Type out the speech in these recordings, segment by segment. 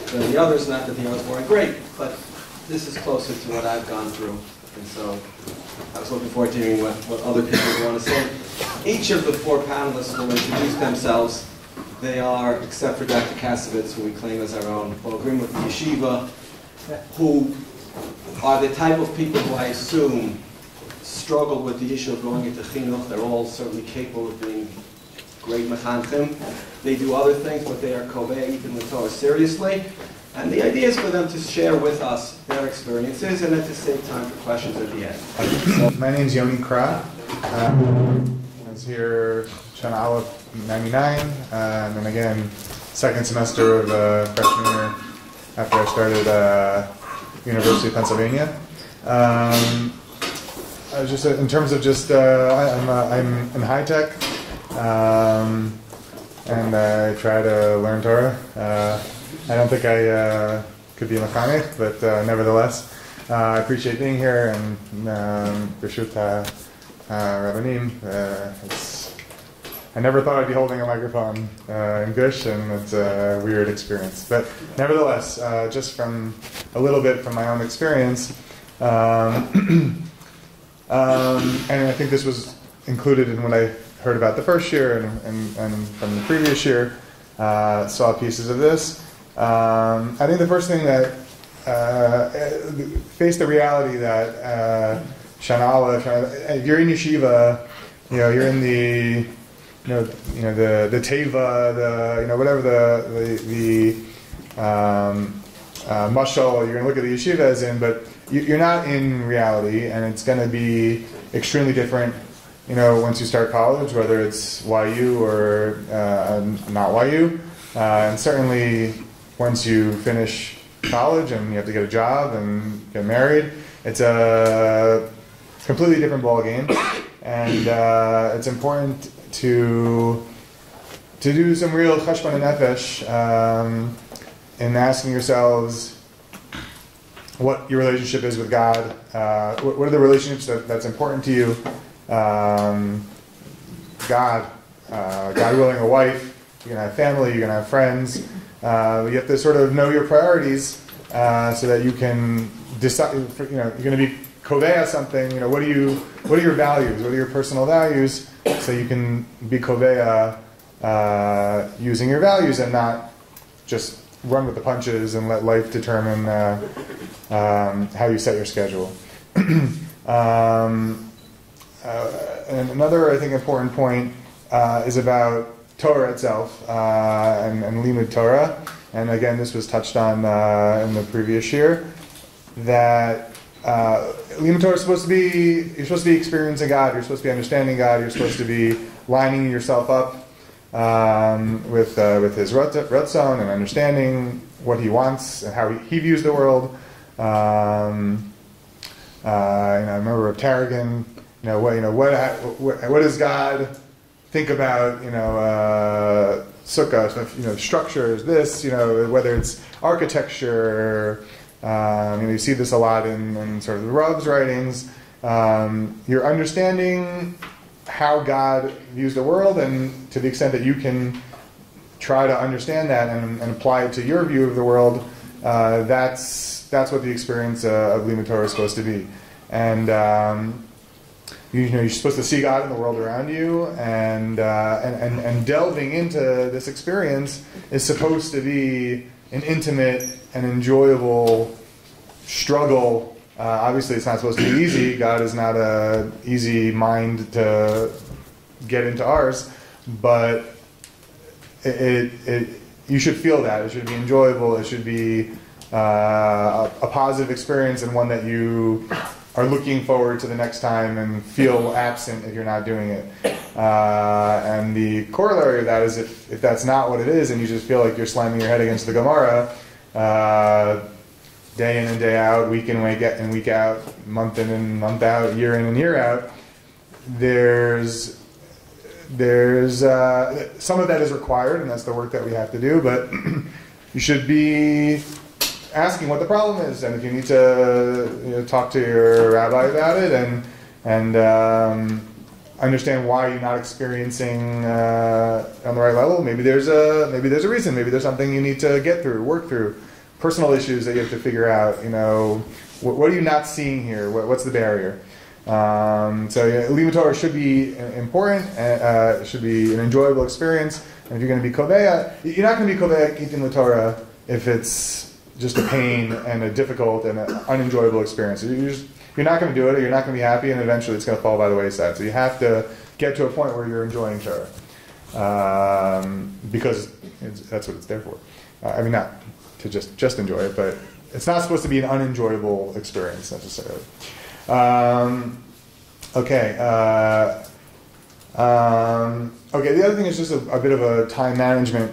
than the others. Not that the others weren't great, but this is closer to what I've gone through. And so I was looking forward to hearing what other people want to say. Each of the four panelists will introduce themselves. They are, except for Dr. Kaszovitz, who we claim as our own, will agree with the Yeshiva, who are the type of people who I assume struggle with the issue of going into chinuch. They're all certainly capable of being great mechanchim. They do other things, but they are LeKevoah Itim LaTorah seriously. And the idea is for them to share with us their experiences and at the same time for questions at the end. So, my name is Yoni Kra. I was here Shana Aleph 99, and then again, second semester of freshman year after I started University of Pennsylvania. I was just in terms of just I'm in high tech, and I try to learn Torah. I don't think I could be a mechanic, but nevertheless, I appreciate being here, and B'shut Rabbanim. I never thought I'd be holding a microphone in Gush, and it's a weird experience. But nevertheless, just from a little bit from my own experience, and I think this was included in what I heard about the first year and from the previous year, saw pieces of this. I think the first thing that face the reality that Shana Aleph, if you're in Yeshiva, you're in the the teva, whatever the mashal you're going to look at the yeshiva as in, but you're not in reality, and it's going to be extremely different. Once you start college, whether it's YU or not YU, and certainly once you finish college and you have to get a job and get married, it's a completely different ballgame, and it's important to do some real cheshbon nefesh in asking yourselves what your relationship is with God. What are the relationships that's important to you? God willing, a wife. You're gonna have family. You're gonna have friends. You have to sort of know your priorities so that you can decide. You're going to be koveah something. What are your values? What are your personal values? So you can be koveah using your values and not just run with the punches and let life determine how you set your schedule. And another, I think, important point is about Torah itself and limud Torah, and again, this was touched on in the previous year. That limud Torah is supposed to be, you're supposed to be experiencing God, you're supposed to be understanding God, you're supposed to be lining yourself up with His Ratzon and understanding what He wants and how He views the world. I remember of Tarragon. What does God think about, sukkah, structures, this, whether it's architecture, you see this a lot in sort of the Rav's writings. You're understanding how God views the world, and to the extent that you can try to understand that and apply it to your view of the world, that's what the experience of limud Torah is supposed to be. And you're supposed to see God in the world around you, and delving into this experience is supposed to be an intimate and enjoyable struggle. Obviously, it's not supposed to be easy. God is not an easy mind to get into ours, but you should feel that. It should be enjoyable. It should be a positive experience, and one that you are looking forward to the next time and feel absent if you're not doing it. And the corollary of that is if that's not what it is, and you just feel like you're slamming your head against the Gemara day in and day out, week in and week out, month in and month out, year in and year out, there's some of that is required, and that's the work that we have to do, but you should be asking what the problem is, and if you need to talk to your rabbi about it and understand why you're not experiencing on the right level. Maybe there's a reason. Maybe there's something you need to get through, work through. personal issues that you have to figure out. What are you not seeing here? What's the barrier? Iyun Torah should be important. It should be an enjoyable experience. And if you're going to be Keviat, you're not going to be Keviat Itim LaTorah if it's just a pain and a difficult and an unenjoyable experience. You're not going to do it, or you're not going to be happy, and eventually it's going to fall by the wayside. So you have to get to a point where you're enjoying Torah, because that's what it's there for. Not to just enjoy it, but it's not supposed to be an unenjoyable experience necessarily. Okay, the other thing is just a bit of a time management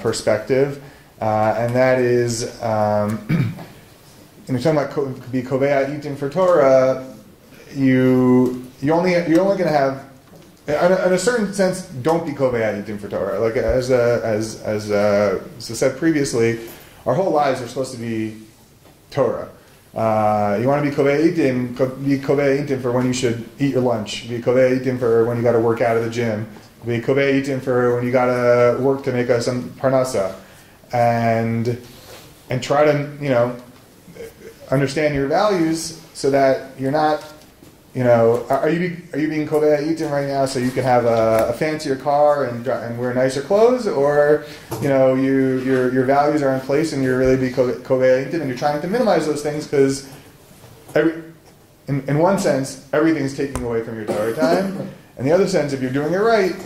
perspective, and that is, talking about be Keviat Itim for Torah, you're only going to have, in a certain sense, don't be Keviat Itim for Torah. Like as said previously, our whole lives are supposed to be Torah. You want to be Keviat Itim for when you should eat your lunch. Be Keviat Itim for when you got to work out of the gym. Be Keviat Itim for when you got to work to make some parnasa, and try to understand your values so that you're not. Are you being Keviat Itim right now so you can have a fancier car and wear nicer clothes, or your values are in place and you're really being Keviat Itim and you're trying to minimize those things because in one sense everything's taking away from your Torah time, and the other sense, if you're doing it right,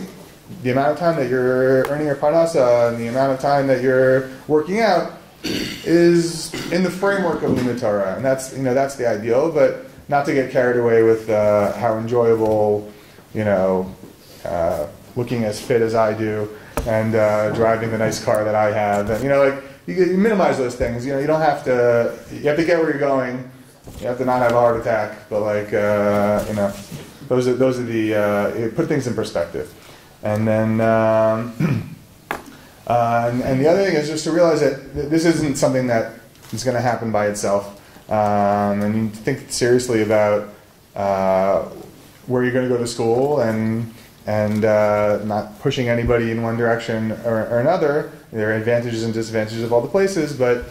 the amount of time that you're earning your parnasa and the amount of time that you're working out is in the framework of Iyun Torah, and that's the ideal, but not to get carried away with how enjoyable, looking as fit as I do and driving the nice car that I have. And, you minimize those things. You don't have to, you have to get where you're going. You have to not have a heart attack. But, those are the, put things in perspective. And then, and the other thing is just to realize that this isn't something that is going to happen by itself. And you think seriously about where you're going to go to school and not pushing anybody in one direction or another. There are advantages and disadvantages of all the places, but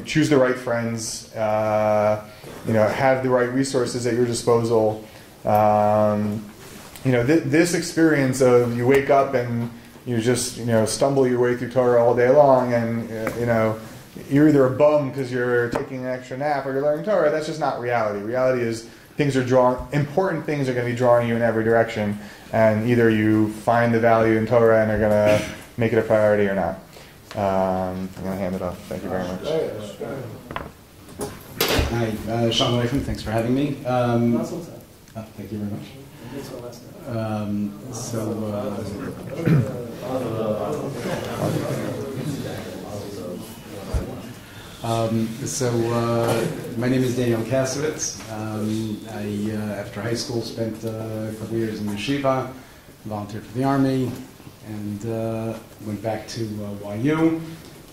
choose the right friends. Have the right resources at your disposal. This experience of you wake up and you just stumble your way through Torah all day long, and you're either a bum because you're taking an extra nap or you're learning Torah. That's just not reality. Reality is important things are going to be drawing you in every direction, and either you find the value in Torah and are going to make it a priority or not. I'm going to hand it off. Thank you very much. Hi, Shalom Aleichem. Thanks for having me. Thank you very much. My name is Daniel Kaszovitz. After high school, spent a couple years in Yeshiva, volunteered for the Army, and went back to NYU, a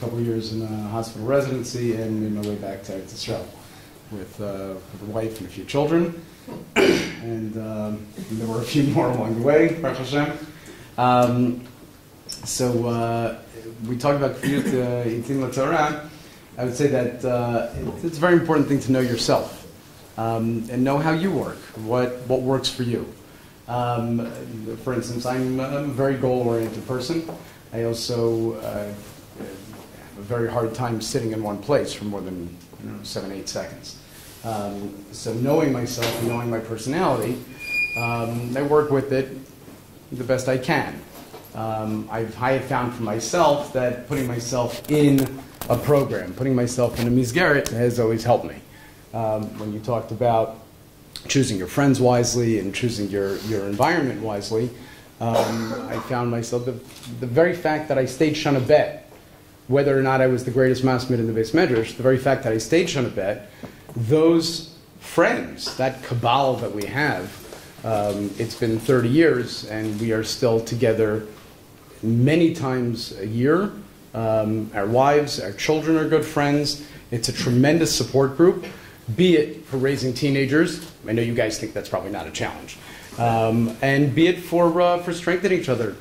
couple years in a hospital residency, and made my way back to Etzion with a wife and a few children. And there were a few more along the way, Baruch Hashem. We talked about Keviat Itim LaTorah. I would say that it's a very important thing to know yourself and know how you work, what works for you. For instance, I'm a very goal-oriented person. I also have a very hard time sitting in one place for more than 7-8 seconds. So knowing myself and knowing my personality, I work with it the best I can. I have found for myself that putting myself in a program, putting myself in a misgaret has always helped me. When you talked about choosing your friends wisely and choosing your environment wisely, I found myself, the very fact that I stayed shana bet, whether or not I was the greatest masmid in the Beis Medrash, the very fact that I stayed shana bet, those friends, that cabal that we have, it's been 30 years and we are still together many times a year. Our wives, our children are good friends. It's a tremendous support group, be it for raising teenagers. I know you guys think that's probably not a challenge. And be it for strengthening each other,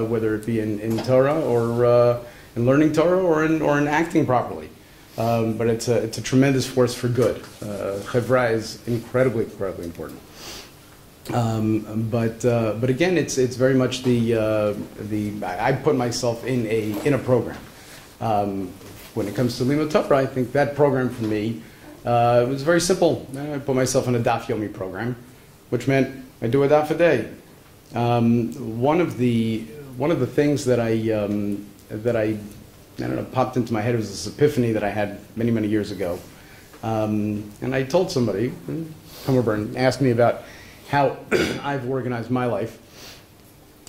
whether it be in Torah or learning Torah or in acting properly. But it's a tremendous force for good. Chevra is incredibly important. But again, it's very much I put myself in a program. When it comes to Limud Torah, I think that program for me was very simple. I put myself in a Daf Yomi program, which meant I do a daf a day. One of the things that I don't know, popped into my head was this epiphany that I had many years ago. And I told somebody, come over and asked me about how I've organized my life.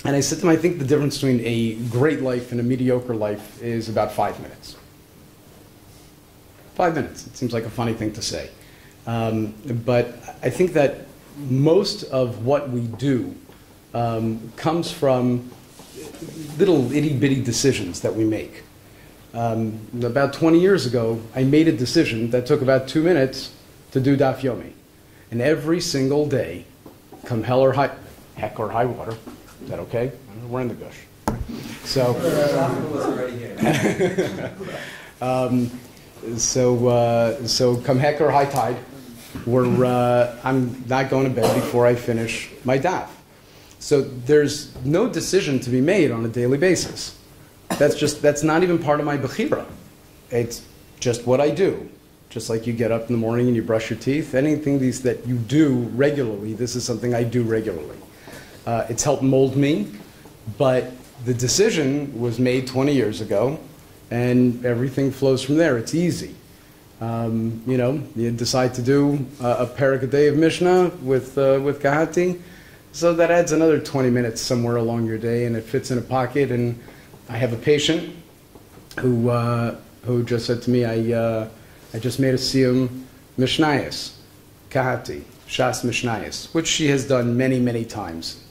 And I said to him, I think the difference between a great life and a mediocre life is about 5 minutes. 5 minutes. It seems like a funny thing to say. But I think that most of what we do comes from little itty-bitty decisions that we make. About 20 years ago, I made a decision that took about 2 minutes to do Daf Yomi. And every single day, come heck or high water, is that okay? We're in the Gush. So, so come heck or high tide, I'm not going to bed before I finish my daf. So there's no decision to be made on a daily basis. That's not even part of my bechira. It's just what I do. Just like you get up in the morning and you brush your teeth, anything that you do regularly, this is something I do regularly. It's helped mold me, but the decision was made 20 years ago, and everything flows from there. It's easy. You decide to do a parak a day of Mishnah with Kahati, so that adds another 20 minutes somewhere along your day, and it fits in a pocket. And I have a patient who just said to me, I just made a siyum Mishnayos, Kahati, Shas Mishnayos, which she has done many times.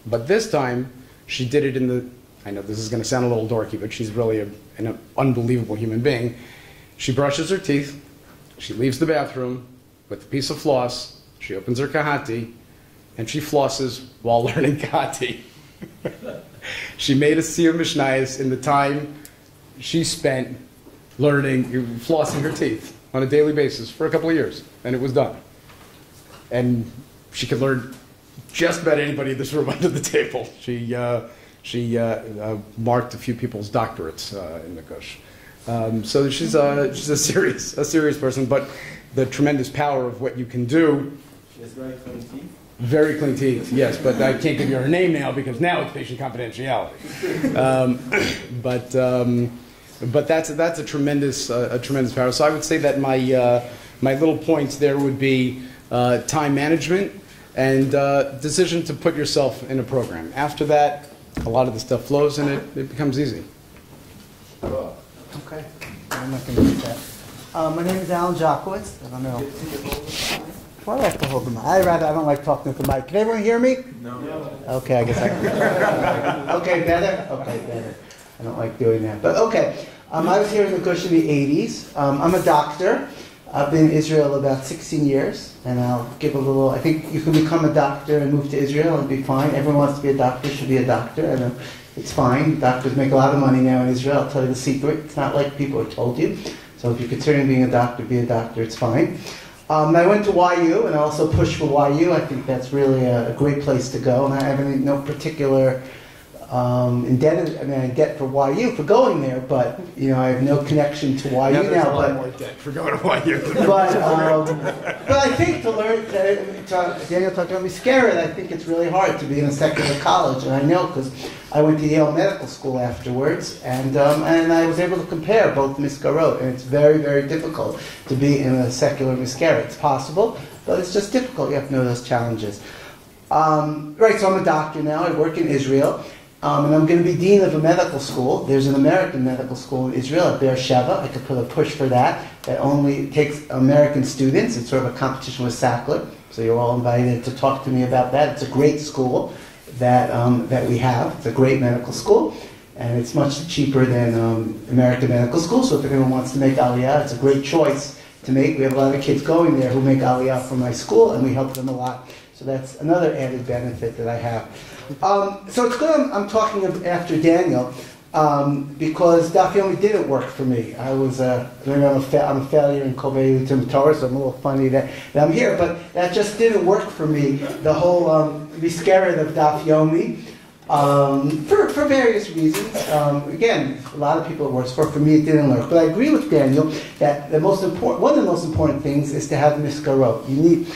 But this time, she did it I know this is going to sound a little dorky, but she's really an unbelievable human being. She brushes her teeth, she leaves the bathroom with a piece of floss, she opens her Kahati, and she flosses while learning Kahati. She made a siyum Mishnayos in the time she spent flossing her teeth on a daily basis for a couple of years, and it was done. And she could learn just about anybody in this room under the table. She marked a few people's doctorates in the Gush. So she's a serious person, but the tremendous power of what you can do. She has very clean teeth. Very clean teeth, yes, but I can't give you her name now because now it's patient confidentiality. But that's a tremendous power. So I would say that my little points there would be time management and decision to put yourself in a program. After that, a lot of the stuff flows and it becomes easy. Okay, I'm not going to do that. My name is Alan Jotkowitz. I don't know. Why do I have to hold the mic? I don't like talking to the mic. Can everyone hear me? No. Okay, I guess I can. Okay, better? Okay, better. I don't like doing that. But okay, I was here in the Gush in the 80s. I'm a doctor. I've been in Israel about 16 years. And I'll give a little, I think you can become a doctor and move to Israel and be fine. Everyone wants to be a doctor, should be a doctor. And it's fine. Doctors make a lot of money now in Israel. I'll tell you the secret. It's not like people have told you. So if you're considering being a doctor, be a doctor. It's fine. I went to YU, and I also pushed for YU. I think that's really a great place to go. And I have no particular indebted. I mean, I debt for YU for going there, but I have no connection to YU now. There's a lot more debt for going to YU. But I think to learn, Daniel talked about Miskeret, I think it's really hard to be in a secular college, and I know because I went to Yale Medical School afterwards, and I was able to compare both Miskarot, and it's very difficult to be in a secular Miskeret. It's possible, but it's just difficult. You have to know those challenges. Right, so I'm a doctor now. I work in Israel. And I'm going to be dean of a medical school. There's an American medical school in Israel at Beersheba. I could put a push for that. That only takes American students. It's sort of a competition with Sackler. So you're all invited to talk to me about that. It's a great school that we have. It's a great medical school. And it's much cheaper than American medical school. So if anyone wants to make Aliyah, it's a great choice to make. We have a lot of kids going there who make Aliyah from my school, and we help them a lot. So that's another added benefit that I have. So it's good I'm talking after Daniel. because Daf Yomi didn't work for me. I was I'm a failure in LeKevoah Itim LaTorah, so I'm a little funny that I'm here, but that just didn't work for me. The whole miskeret of Daf Yomi, for various reasons. Again, a lot of people it works for. For me, it didn't work. But I agree with Daniel that one of the most important things is to have miskarot. You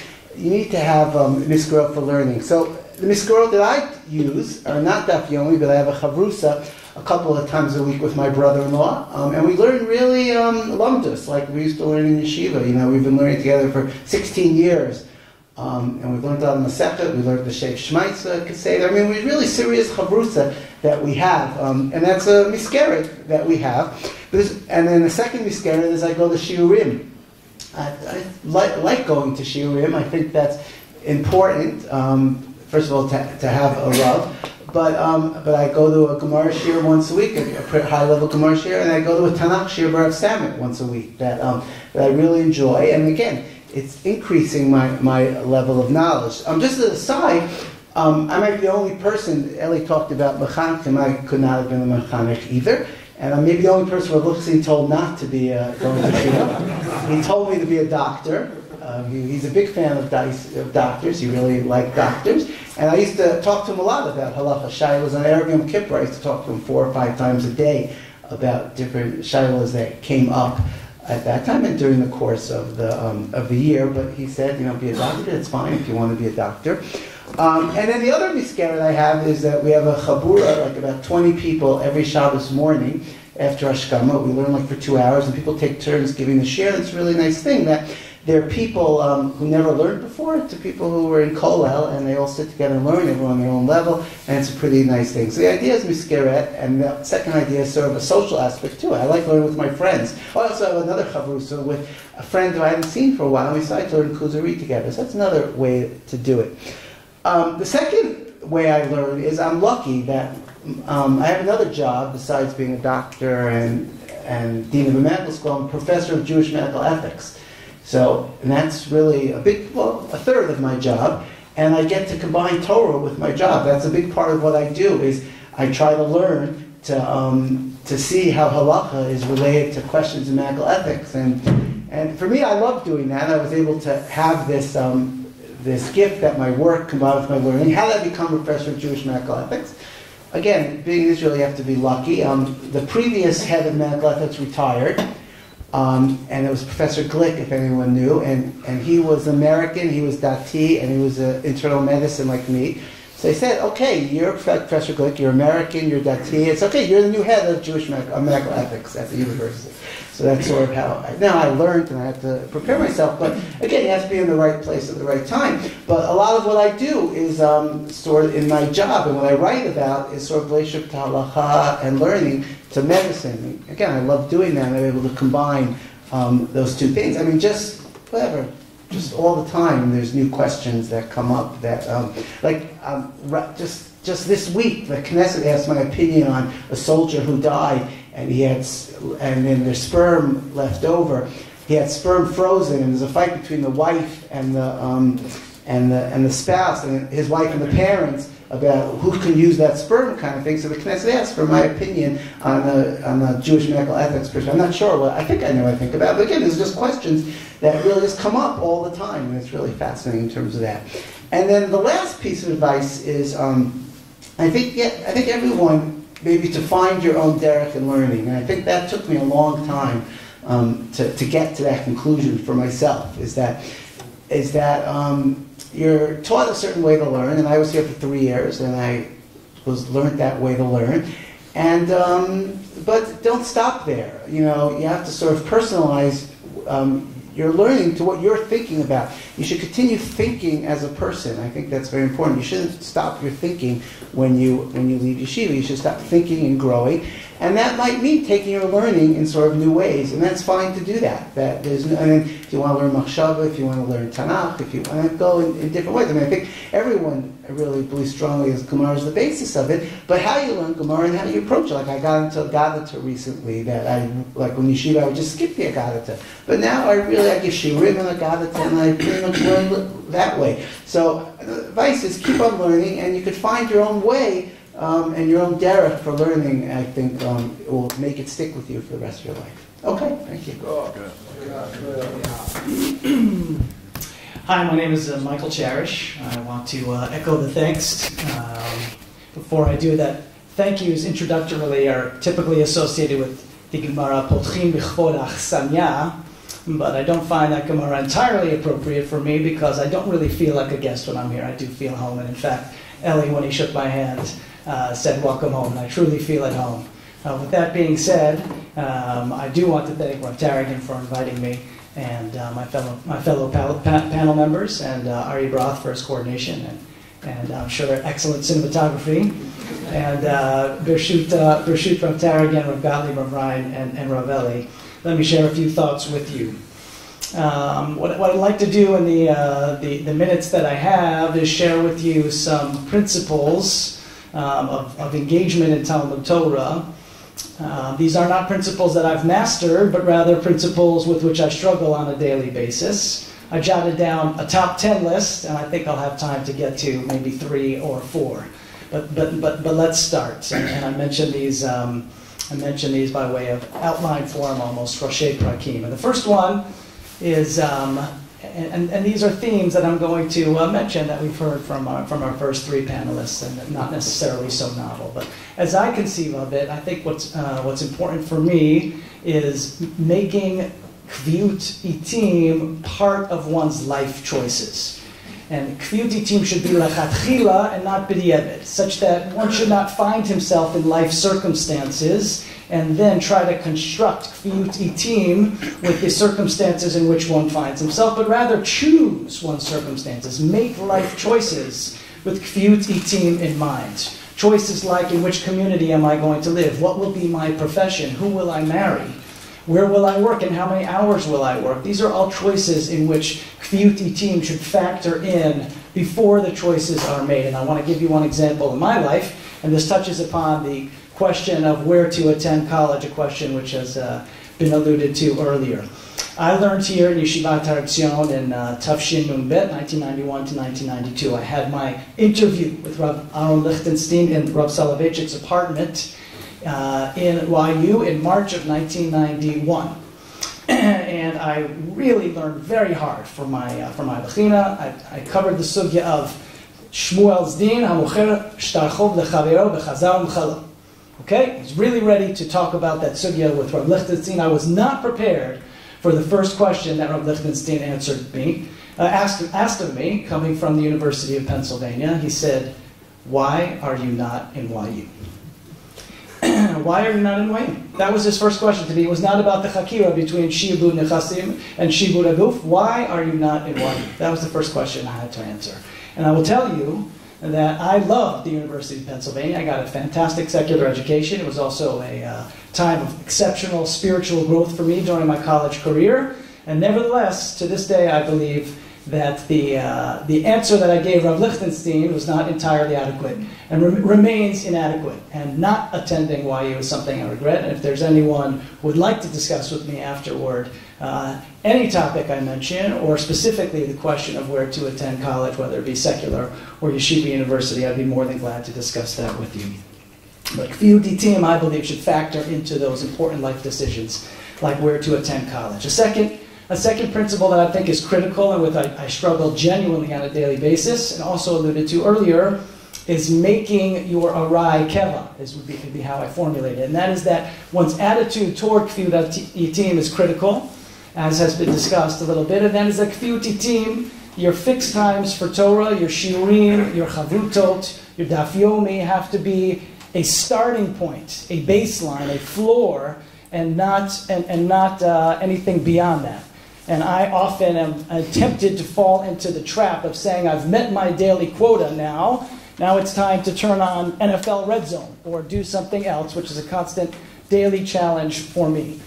need to have miskarot for learning. So the miskarot that I use are not Daf Yomi, but I have a chavrusa a couple of times a week with my brother-in-law, and we learn really lumdus, like we used to learn in Yeshiva. We've been learning together for 16 years. And we learned on the Masechet, we learned the Sheikh Shmaitza Keseder. I mean, we're really serious chavrusa that we have, and that's a miskeret that we have. And then the second miskeret is I go to shiurim. I like going to shiurim. I think that's important. First of all, to have a rav, but I go to a Gemara shir once a week, a high-level Gemara shir, and I go to a Tanakh shir Barav Samet once a week that I really enjoy. And again, it's increasing my level of knowledge. Just as an aside, I might be the only person, Eli talked about mechanechim, I could not have been a mechanech either, and I'm maybe the only person who looks told not to be going to shul. He told me to be a doctor. He's a big fan of doctors. He really liked doctors. And I used to talk to him a lot about halacha shaylos on Erev Yom Kippur. I used to talk to him 4 or 5 times a day about different shaylos that came up at that time and during the course of the year. But he said, be a doctor, it's fine if you want to be a doctor. And then the other miskeret I have is that we have a chabura, like about 20 people every Shabbos morning after Hashkama. We learn for 2 hours, and people take turns giving the shir. It's a really nice thing that there are people who never learned before to people who were in Kollel, and they all sit together and learn, everyone on their own level, and it's a pretty nice thing. So the idea is miskeret, and the second idea is sort of a social aspect too. I like learning with my friends. I also have another chavrusa with a friend who I hadn't seen for a while, and we decided to learn kuzari together. So that's another way to do it. The second way I learn is I'm lucky that I have another job besides being a doctor and dean of a medical school. I'm a professor of Jewish medical ethics. So, and that's really a third of my job, and I get to combine Torah with my job. That's a big part of what I do, is I try to learn to see how halacha is related to questions of medical ethics, and for me, I love doing that. I was able to have this gift that my work combined with my learning. How did I become a professor of Jewish medical ethics? Again, being Israel, you have to be lucky. The previous head of medical ethics retired. And it was Professor Glick, if anyone knew, and he was American, he was Dati, and he was internal medicine like me. So they said, okay, you're Professor Glick, you're American, you're Dati, it's okay, you're the new head of Jewish medical ethics at the university. So that's sort of how, now I learned and I had to prepare myself, but again, you have to be in the right place at the right time. But a lot of what I do is sort of in my job, and what I write about is sort of relationship to halacha and learning to medicine. Again, I love doing that, and I'm able to combine those two things. I mean, just all the time, there's new questions that come up that, just this week, the Knesset asked my opinion on a soldier who died, and then there's sperm left over. He had sperm frozen, and there's a fight between the wife and the spouse, and his wife and the parents about who can use that sperm kind of thing. So the Knesset asked for my opinion on the Jewish medical ethics perspective. I'm not sure I think I know what I think about, but again, there's just questions that really just come up all the time, and it's really fascinating in terms of that. And then the last piece of advice is, I think everyone, maybe to find your own derech in learning, and I think that took me a long time to get to that conclusion for myself, is that you're taught a certain way to learn, and I was here for 3 years, and I learned that way to learn, and but don't stop there. You have to sort of personalize your learning to what you're thinking about. You should continue thinking as a person. I think that's very important. You shouldn't stop your thinking when you leave yeshiva. You should stop thinking and growing. And that might mean taking your learning in sort of new ways, and that's fine to do that. If you want to learn machshava, if you want to learn Tanakh, if you want to go in different ways. I think everyone really believes strongly as Gemara is the basis of it, but how you learn Gemara and how you approach it. Like I got into Agadata recently, when yeshiva I would just skip the Agadata. But now I give shiurim and Agadata, and I pretty much learn that way. So the advice is keep on learning, and you could find your own way and your own derech for learning, I think will make it stick with you for the rest of your life. Okay, thank you. Oh, good. Hi, my name is Michael Charish. I want to echo the thanks. Before I do that, thank yous introductorily are typically associated with the Gemara Potchim B'chvod Achsanya, but I don't find that Gemara entirely appropriate for me because I don't really feel like a guest when I'm here. I do feel home, and in fact, Ellie, when he shook my hand, said, "Welcome home," and I truly feel at home. With that being said, I do want to thank Rav Tarragon for inviting me, and my fellow panel members, and Ari Broth for his coordination, and I'm sure excellent cinematography, and Bershut Rav Tarragon, Rav Gottlieb, Rav Ryan, and Rav Eli. Let me share a few thoughts with you. What I'd like to do in the minutes that I have is share with you some principles of engagement in Talmud Torah. These are not principles that I've mastered, but rather principles with which I struggle on a daily basis. I jotted down a top 10 list, and I think I'll have time to get to maybe 3 or 4. But let's start. And I mentioned these by way of outline form, almost Roshei Prakim. And the first one is, and these are themes that I'm going to mention that we've heard from our first 3 panelists, and not necessarily so novel. But as I conceive of it, I think what's important for me is making Keviat Itim part of one's life choices. And Keviat Itim should be lechatchila and not b'di'evet, such that one should not find himself in life circumstances and then try to construct Keviat Itim with the circumstances in which one finds himself, but rather choose one's circumstances, make life choices with Keviat Itim in mind. Choices like, in which community am I going to live? What will be my profession? Who will I marry? Where will I work and how many hours will I work? These are all choices in which Keviat Itim should factor in before the choices are made. And I want to give you one example in my life, and this touches upon the question of where to attend college, a question which has been alluded to earlier. I learned here in Yeshivat Etzion in Tafshin Nun Bet, 1991 to 1992. I had my interview with Rav Aaron Lichtenstein in Rav Soloveitchik's apartment in YU in March of 1991. And I really learned very hard for my Bechina. I covered the sugya of Shmuel's Din, HaMocher Shtarchov Lechavero B'Chazar M'Chala. Okay, I was really ready to talk about that sugya with Rav Lichtenstein. I was not prepared for the first question that Rav Lichtenstein asked of me, coming from the University of Pennsylvania. He said, "Why are you not in YU?" Why are you not in YU? That was his first question to me. It was not about the chakira between Shibud Nechasim and Shibud Aguf. Why are you not in YU? That was the first question I had to answer. And I will tell you that I loved the University of Pennsylvania. I got a fantastic secular education. It was also a time of exceptional spiritual growth for me during my college career. And nevertheless, to this day, I believe that the answer that I gave Rav Lichtenstein was not entirely adequate and remains inadequate. And not attending YU is something I regret. And if there's anyone who would like to discuss with me afterward any topic I mention, or specifically the question of where to attend college, whether it be secular or yeshiva university, I'd be more than glad to discuss that with you. But Keviat Itim, I believe, should factor into those important life decisions, like where to attend college. A second principle that I think is critical and with I struggle genuinely on a daily basis, and also alluded to earlier, is making your arai keva, would be how I formulate it. And that is that one's attitude toward Keviat Itim is critical, as has been discussed a little bit. And that is that Keviat Itim, your fixed times for Torah, your shiurim, your chavutot, your daf yomi have to be a starting point, a baseline, a floor, and not anything beyond that. And I often am tempted to fall into the trap of saying, I've met my daily quota now it's time to turn on NFL Red Zone or do something else, which is a constant daily challenge for me.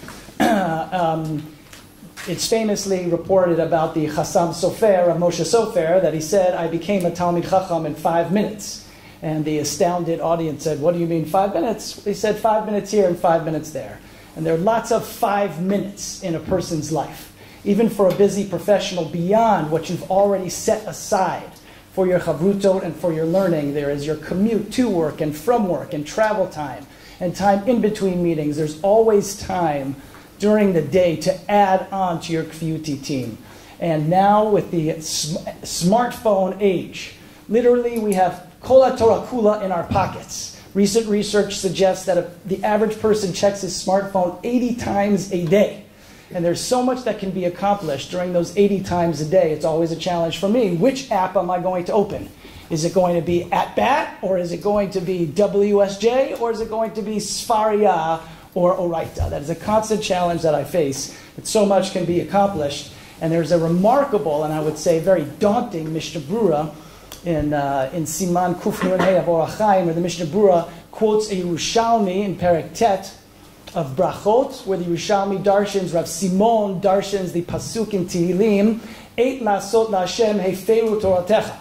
It's famously reported about the Chassam Sofer of Moshe Sofer that he said, I became a Talmid Chacham in 5 minutes. And the astounded audience said, what do you mean 5 minutes? He said 5 minutes here and 5 minutes there. And there are lots of 5 minutes in a person's life, even for a busy professional, beyond what you've already set aside for your chavrutot and for your learning. There is your commute to work and from work and travel time and time in between meetings. There's always time during the day to add on to your Keviat Itim. And now with the smartphone age, literally we have Kol HaTorah Kula in our pockets. Recent research suggests that the average person checks his smartphone 80 times a day. And there's so much that can be accomplished during those 80 times a day. It's always a challenge for me. Which app am I going to open? Is it going to be At Bat, or is it going to be WSJ, or is it going to be Sfaria or Oraita? That is a constant challenge that I face. But so much can be accomplished. And there's a remarkable, and I would say very daunting, Mishnah Brura in Siman Kuf Nun Hey of Orach Chaim, where the Mishnah Brura quotes a Yerushalmi in Perek Tet of Brachot, where the Yerushalmi darshans, Rav Simon darshans the pasuk in Tehillim, Eit lasot laHashem heferu toratecha,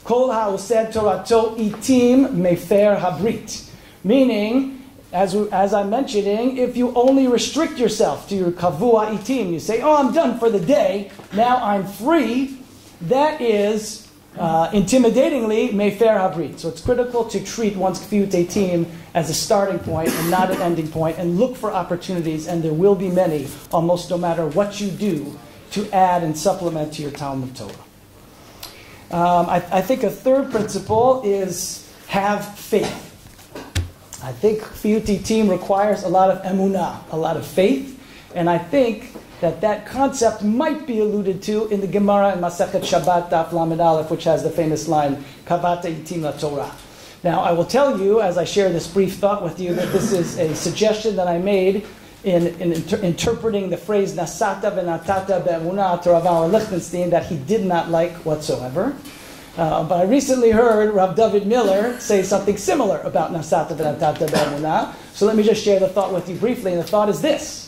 Kol ha'osed torato itim mefer habrit. Meaning, as I'm mentioning, if you only restrict yourself to your LeKevoah Itim, you say, oh, I'm done for the day, now I'm free, that is intimidatingly mefer habrit. So it's critical to treat one's Keviat Itim as a starting point and not an ending point, and look for opportunities, and there will be many, almost no matter what you do, to add and supplement to your Talmud Torah. I think a third principle is have faith. I think Keviat Itim requires a lot of emunah, a lot of faith, and I think that concept might be alluded to in the Gemara in Masechet Shabbat Daf Lamed Aleph, which has the famous line, LeKevoah Itim LaTorah. Now, I will tell you, as I share this brief thought with you, that this is a suggestion that I made in interpreting the phrase Nasata v'natata be'emunah to Rav Aaron Lichtenstein that he did not like whatsoever. But I recently heard Rav David Miller say something similar about Nasata v'natata be'emunah. So let me just share the thought with you briefly, and the thought is this.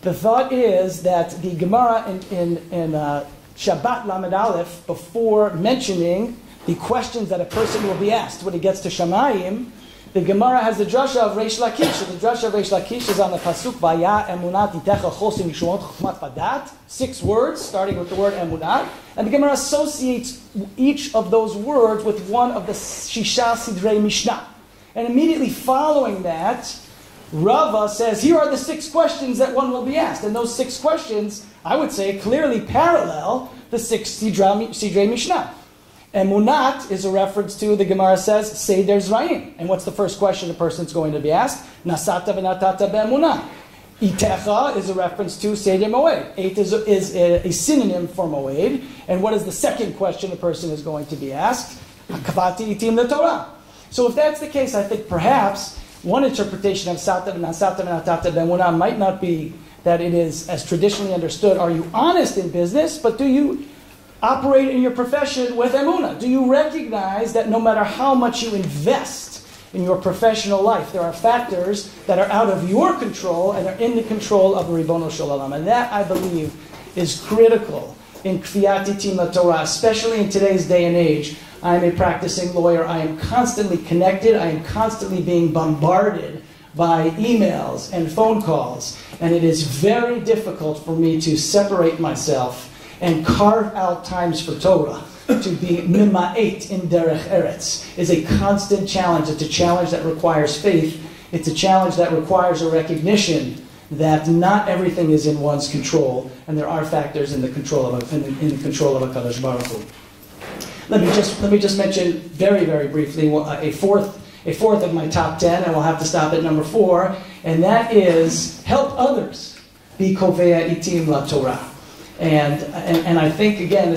The thought is that the Gemara in Shabbat Lamed Aleph, before mentioning the questions that a person will be asked when he gets to Shamayim, the Gemara has the drasha of Reish Lakish. And the drasha of Reish Lakish is on the pasuk Vaya emunat itecha chosim yishumot chokmat vadat. 6 words, starting with the word emunat. And the Gemara associates each of those words with one of the Shisha Sidrei Mishnah. And immediately following that, Rava says, here are the 6 questions that one will be asked. And those 6 questions, I would say, clearly parallel the 6 Sidrei Mishnah. Emunat is a reference to, the Gemara says, Seder Zra'im. And what's the first question a person's going to be asked? Nasata v'natata be'emunah. Itecha is a reference to Seder Moed. Eight is a synonym for Moed. And what is the second question a person is going to be asked? LeKevoah Itim LaTorah. So if that's the case, I think perhaps one interpretation of Sata v'nasata v'natata be'emunah might not be that it is as traditionally understood. Are you honest in business, but do you operate in your profession with emunah? Do you recognize that no matter how much you invest in your professional life, there are factors that are out of your control and are in the control of the Ribono Shel Olam? And that, I believe, is critical in Keviat Itim LaTorah, especially in today's day and age. I am a practicing lawyer. I am constantly connected. I am constantly being bombarded by emails and phone calls. And it is very difficult for me to separate myself and carve out times for Torah. To be mima'et in derech eretz is a constant challenge. It's a challenge that requires faith. It's a challenge that requires a recognition that not everything is in one's control, and there are factors in the control of a Kadosh Baruch Hu. Let me just mention very, very briefly a fourth of my top 10, and we'll have to stop at number 4, and that is help others be Kovea Itim LaTorah. And I think, again,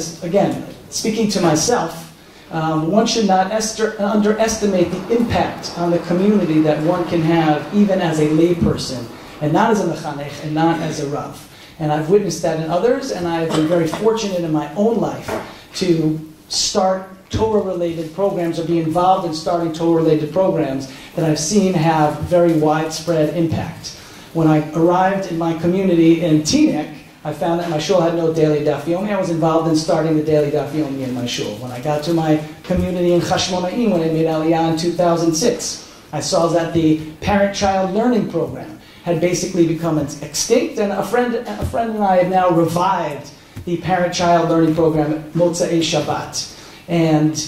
speaking to myself, one should not underestimate the impact on the community that one can have even as a layperson, and not as a mechanech, and not as a rav. And I've witnessed that in others, and I've been very fortunate in my own life to start Torah-related programs or be involved in starting Torah-related programs that I've seen have very widespread impact. When I arrived in my community in Teaneck, I found that my shul had no daily daf yomi. I was involved in starting the daily daf yomi in my shul. When I got to my community in Chashmonaim, when I made Aliyah in 2006, I saw that the parent-child learning program had basically become extinct, and a friend and I have now revived the parent-child learning program at Motzei Shabbat. And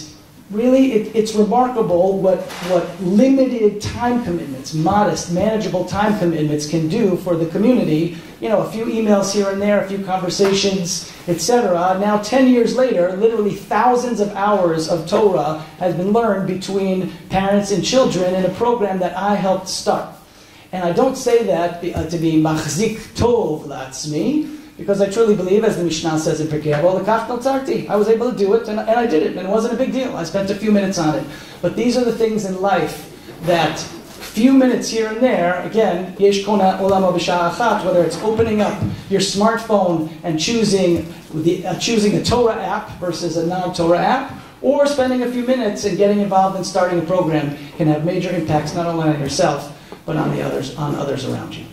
really, it's remarkable what limited time commitments, modest, manageable time commitments can do for the community. You know, a few emails here and there, a few conversations, etc. Now, 10 years later, literally thousands of hours of Torah has been learned between parents and children in a program that I helped start. And I don't say that to be machzik tov la'atzmi, because I truly believe, as the Mishnah says in Pirkei Avot, lekach notzarti. I was able to do it, and I did it, and it wasn't a big deal. I spent a few minutes on it. But these are the things in life that few minutes here and there, again, yesh kona olamo b'sha'ah achat, whether it's opening up your smartphone and choosing a Torah app versus a non-Torah app, or spending a few minutes and getting involved in starting a program, can have major impacts not only on yourself, but on others around you.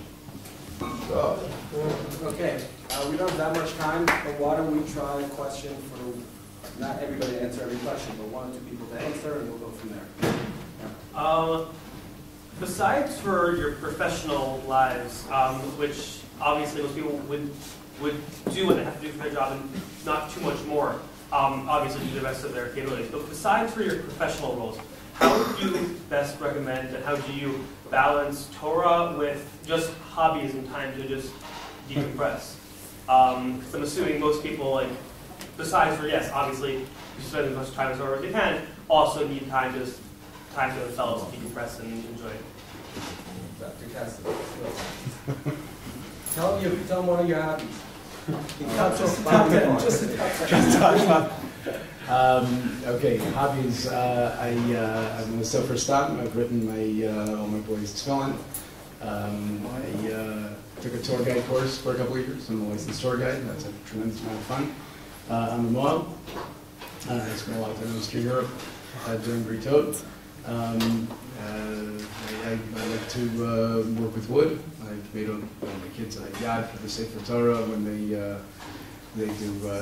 Okay. We don't have that much time, but why don't we try a question for not everybody to answer every question, but one or two people to answer, and we'll go from there. Yeah. Besides for your professional lives, which obviously most people would do what they have to do for their job and not too much more, obviously do the rest of their capabilities, but besides for your professional roles, how would you best recommend and how do you balance Torah with just hobbies and time to just decompress? Because I'm assuming most people, like, besides for, yes, obviously, you spend as much time as Torah as you can, also need time to themselves to decompress and enjoy it. Dr. Kaszovitz. Tell them one of your hobbies. Okay, hobbies. I'm a sofer stam. I've written all my boys' tefillin. I took a tour guide course for a couple of years. I'm a licensed tour guide. That's a tremendous amount of fun. I'm a Moab. I spent a lot of time in Eastern Europe doing Britot. I like to work with wood. I've made my kids a yad for the Sefer Torah when they do. I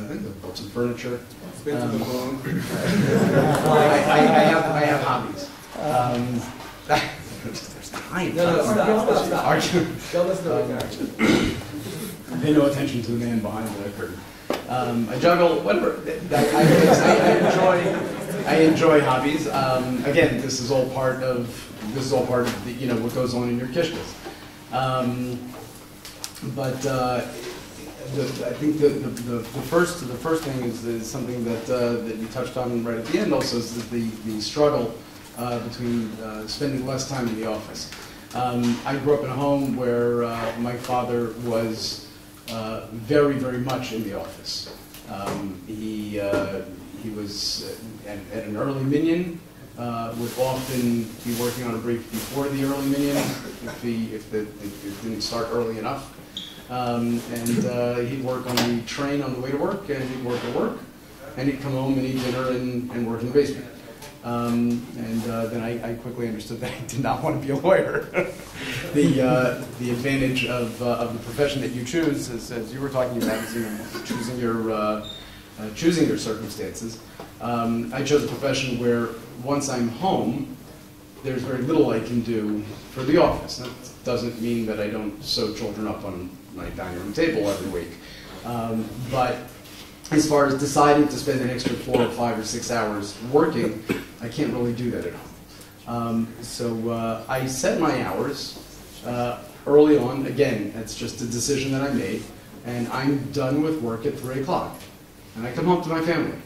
think they've built some furniture. It's been to the bone. I have hobbies. There's time. No, stop. Don't listen to Pay no attention to the man behind the curtain. I juggle, whatever. I enjoy hobbies. Again, this is all part of the, what goes on in your kishkas. I think the first thing is something that you touched on right at the end. Also, is the struggle between spending less time in the office. I grew up in a home where my father was very, very much in the office. He was at an early minyan, would often be working on a brief before the early minyan if it didn't start early enough. And he'd work on the train on the way to work, and he'd work at work, and he'd come home and eat dinner and work in the basement. Then I quickly understood that I did not want to be a lawyer. The advantage of the profession that you choose, as you were talking about, is choosing your circumstances. I chose a profession where once I'm home, there's very little I can do for the office. That doesn't mean that I don't sew children up on my dining room table every week. But as far as deciding to spend an extra 4 or 5 or 6 hours working, I can't really do that at home. So I set my hours early on. Again, that's just a decision that I made. And I'm done with work at 3 o'clock. And I come home to my family.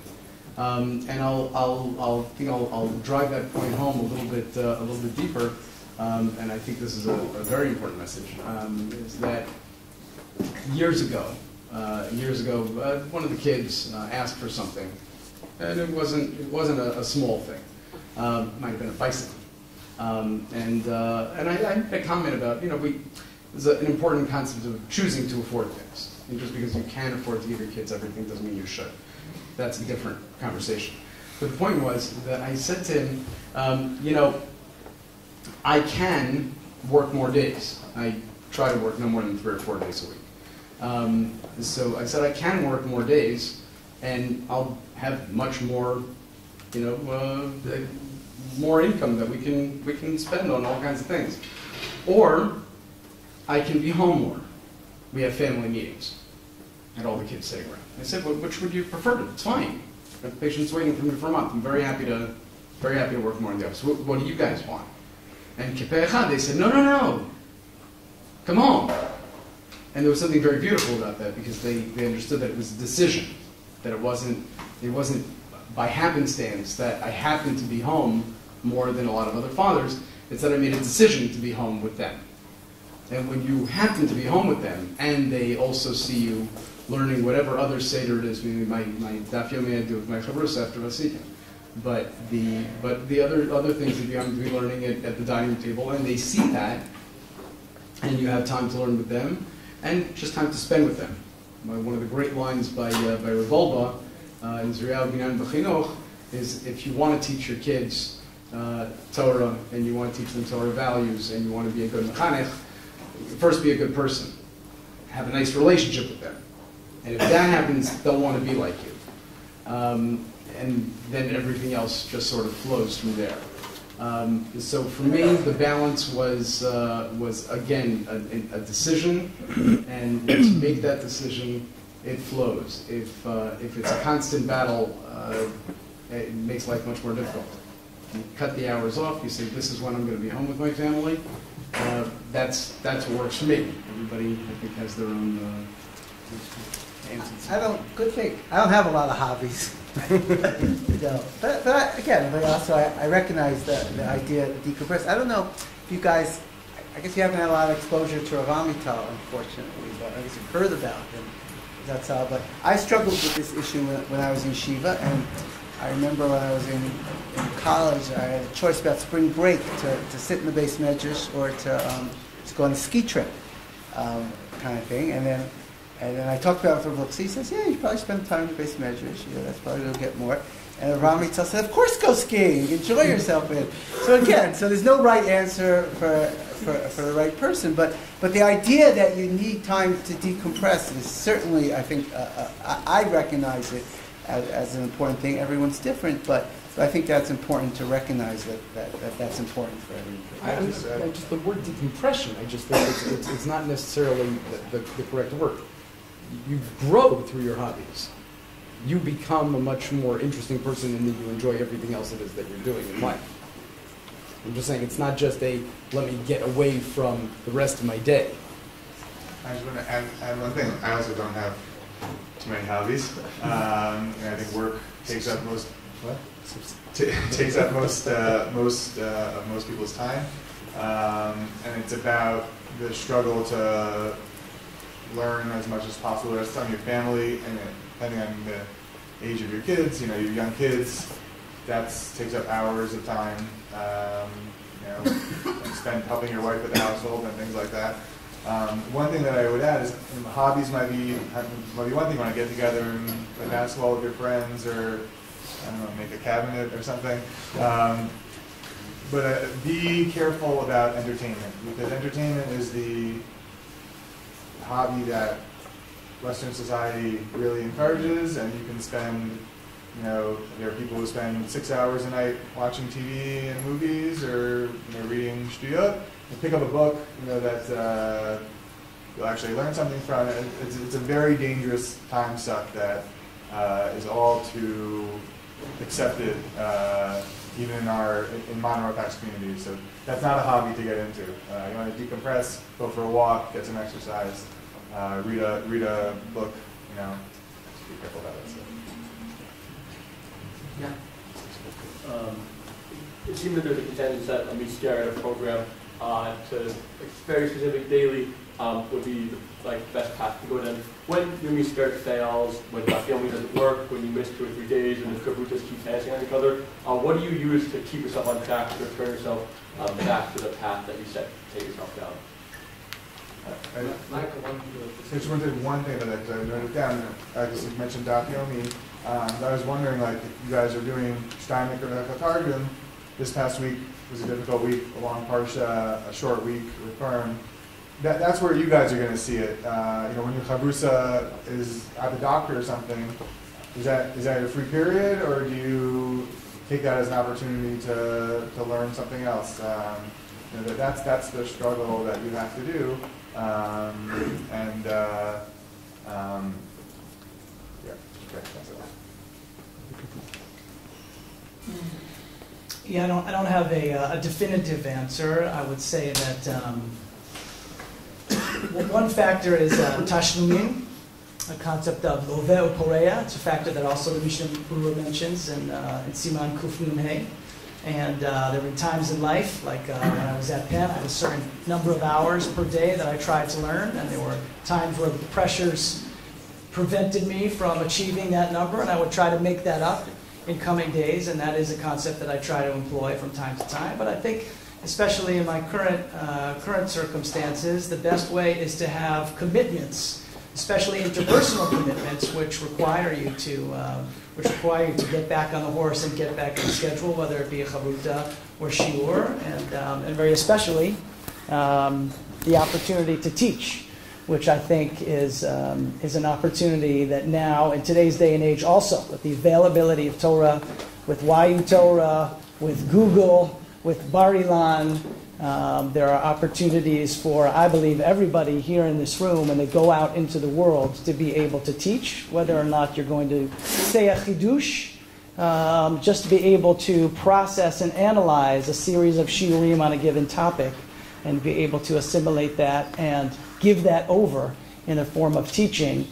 And I'll drive that point home a little bit deeper. And I think this is a very important message, is that years ago, one of the kids asked for something, and it wasn't a small thing. Might have been a bicycle. And I comment about, there's an important concept of choosing to afford things. And just because you can afford to give your kids everything doesn't mean you should. That's a different conversation. But the point was that I said to him, I can work more days. I try to work no more than 3 or 4 days a week. So I said I can work more days, and I'll have much more, more income that we can spend on all kinds of things. Or I can be home more. We have family meetings, and all the kids sitting around. I said, well, which would you prefer? It's fine. The patient's waiting for me for a month. I'm very happy to work more in the office. What do you guys want? And Kipei Echad, they said, no, come home. And there was something very beautiful about that because they understood that it was a decision, that it wasn't by happenstance that I happened to be home more than a lot of other fathers. It's that I made a decision to be home with them. And when you happen to be home with them, and they also see you learning whatever other seder it is, my daf yomi I do with my chavrus after Vasika. But the other things that you happen to be learning at the dining room table, and they see that, and you have time to learn with them, and just time to spend with them. One of the great lines by Revolba in Zriel Binan B'Chinuch is, if you want to teach your kids Torah, and you want to teach them Torah values, and you want to be a good mechanech, first be a good person. Have a nice relationship with them. And if that happens, they'll want to be like you. And then everything else just sort of flows from there. So for me, the balance was again, a decision, and to make that decision, it flows. If it's a constant battle, it makes life much more difficult. You cut the hours off, you say, this is when I'm going to be home with my family. That's what works for me. Everybody, I think, has their own answers. Good thing. I don't have a lot of hobbies. No. But also I recognize the idea of decompress. I don't know if you guys, I guess you haven't had a lot of exposure to Rav Amital, unfortunately, but I guess you've heard about him. That's all. But I struggled with this issue when I was in Yeshiva, and I remember when I was in college, I had a choice about spring break to sit in the base medrash or to go on a ski trip, kind of thing. And then I talked about it with Rav Lipsy. He says, yeah, you probably spend time in the base medrash. That's probably going to get more. And Rav Amital said, of course go skiing. Enjoy yourself. So again, there's no right answer for the right person. But the idea that you need time to decompress is certainly, I think, I recognize it as an important thing. Everyone's different, but I think that's important to recognize that's important for everyone. Just the word decompression, I just think it's not necessarily the correct word. You grow through your hobbies. You become a much more interesting person, and then you enjoy everything else it is that you're doing in life. I'm just saying it's not just let me get away from the rest of my day. I just want to add one thing. I also don't have too many hobbies. And I think work takes up most of most people's time. And it's about the struggle to learn as much as possible the rest of the time. Your family, and depending on the age of your kids, your young kids, that takes up hours of time. Spend helping your wife with the household and things like that. One thing that I would add is hobbies might be one thing when I get together and play basketball with your friends, or I don't know, make a cabinet or something. But be careful about entertainment, because entertainment is the hobby that Western society really encourages, and you can spend, there are people who spend 6 hours a night watching TV and movies, or reading shtuyot. You pick up a book, that you'll actually learn something from. It's a very dangerous time suck that is all too accepted, even in modern Orthodox communities. So that's not a hobby to get into. You want to decompress, go for a walk, get some exercise, read a book. Just be careful about that stuff. Yeah. It seems that there's a consensus that a Mitzvah program to very specific daily would be the best path to go down. When your Mitzvah fails, when the family doesn't work, when you miss 2 or 3 days, and the kavutas keep passing on each other, what do you use to keep yourself on track, to return yourself back to the path that you set to take yourself down? I just wanted one thing that I noted down. Because you mentioned daf yomi. I was wondering, if you guys are doing Steinmik or Targum, this past week was a difficult week, a long parsha, a short week with Purim. That's where you guys are going to see it. When your chavrusa is at the doctor or something, is that a free period, or do you take that as an opportunity to learn something else? That's the struggle that you have to do. Yeah, I don't have a definitive answer. I would say that one factor is tashlumin, a concept of loveh uporea. It's a factor that also the Mishnah Berurah mentions in Siman Kuf Nun Hey. And there were times in life, like when I was at Penn, I had a certain number of hours per day that I tried to learn, and there were times where the pressures prevented me from achieving that number, and I would try to make that up in coming days, and that is a concept that I try to employ from time to time. But I think, especially in my current circumstances, the best way is to have commitments, especially interpersonal commitments, which require you to get back on the horse and get back on schedule, whether it be a chavruta or shiur, and very especially the opportunity to teach, which I think is an opportunity that now, in today's day and age also, with the availability of Torah, with YU Torah, with Google, with Bar Ilan, there are opportunities for, I believe, everybody here in this room, when they go out into the world, to be able to teach, whether or not you're going to say a chidush, just to be able to process and analyze a series of shiurim on a given topic, and be able to assimilate that and give that over in a form of teaching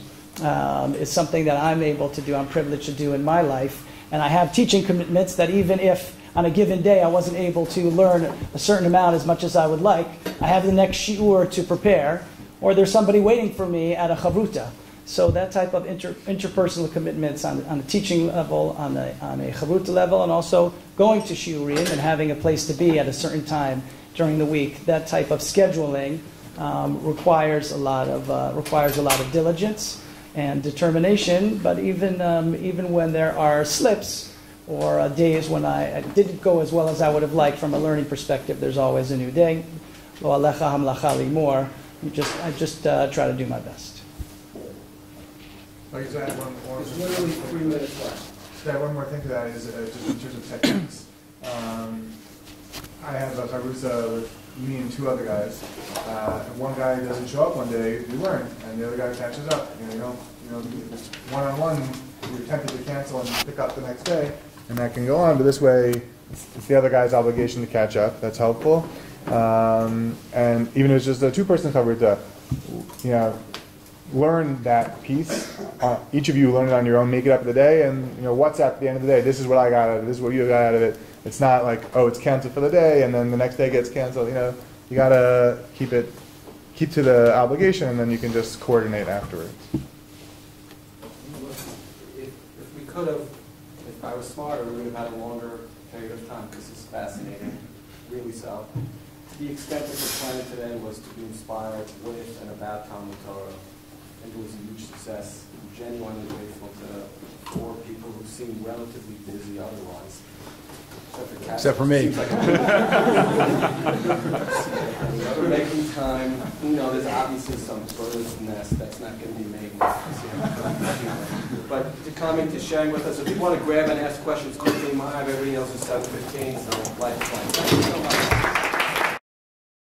is something that I'm able to do, I'm privileged to do in my life. And I have teaching commitments that even if on a given day I wasn't able to learn a certain amount as much as I would like, I have the next shiur to prepare, or there's somebody waiting for me at a chavruta. So that type of interpersonal commitments on a teaching level, on a chavruta level, and also going to shiurim and having a place to be at a certain time during the week, that type of scheduling requires a lot of diligence and determination. But even when there are slips or days when I didn't go as well as I would have liked from a learning perspective, there's always a new day. Lo alecha hamlacha limor. I just try to do my best. Like I said, one more. There's literally 3 minutes left. Yeah, one more thing to that is just in terms of techniques. I have a charusa with me and 2 other guys. One guy doesn't show up one day, we learn, and the other guy catches up. If it's one-on-one, you're tempted to cancel and pick up the next day, and that can go on. But this way, it's the other guy's obligation to catch up. That's helpful. And even if it's just a 2-person charusa, learn that piece. Each of you learn it on your own, make it up of the day, and WhatsApp at the end of the day. This is what I got out of it. This is what you got out of it. It's not like, oh, it's canceled for the day, and then the next day gets canceled. You gotta keep to the obligation, and then you can just coordinate afterwards. If we could have, if I was smarter, we would have had a longer period of time, because it's fascinating, really so. To the extent that the plan today was to be inspired with and about Talmud Torah, and it was a huge success. I'm genuinely grateful to 4 people who seem relatively busy otherwise. Except for me. Like we're making time. There's obviously some bird's nest that's not going to be made. But to coming to sharing with us, if you want to grab and ask questions quickly, everybody else is 7:15, so life. Thank you so much.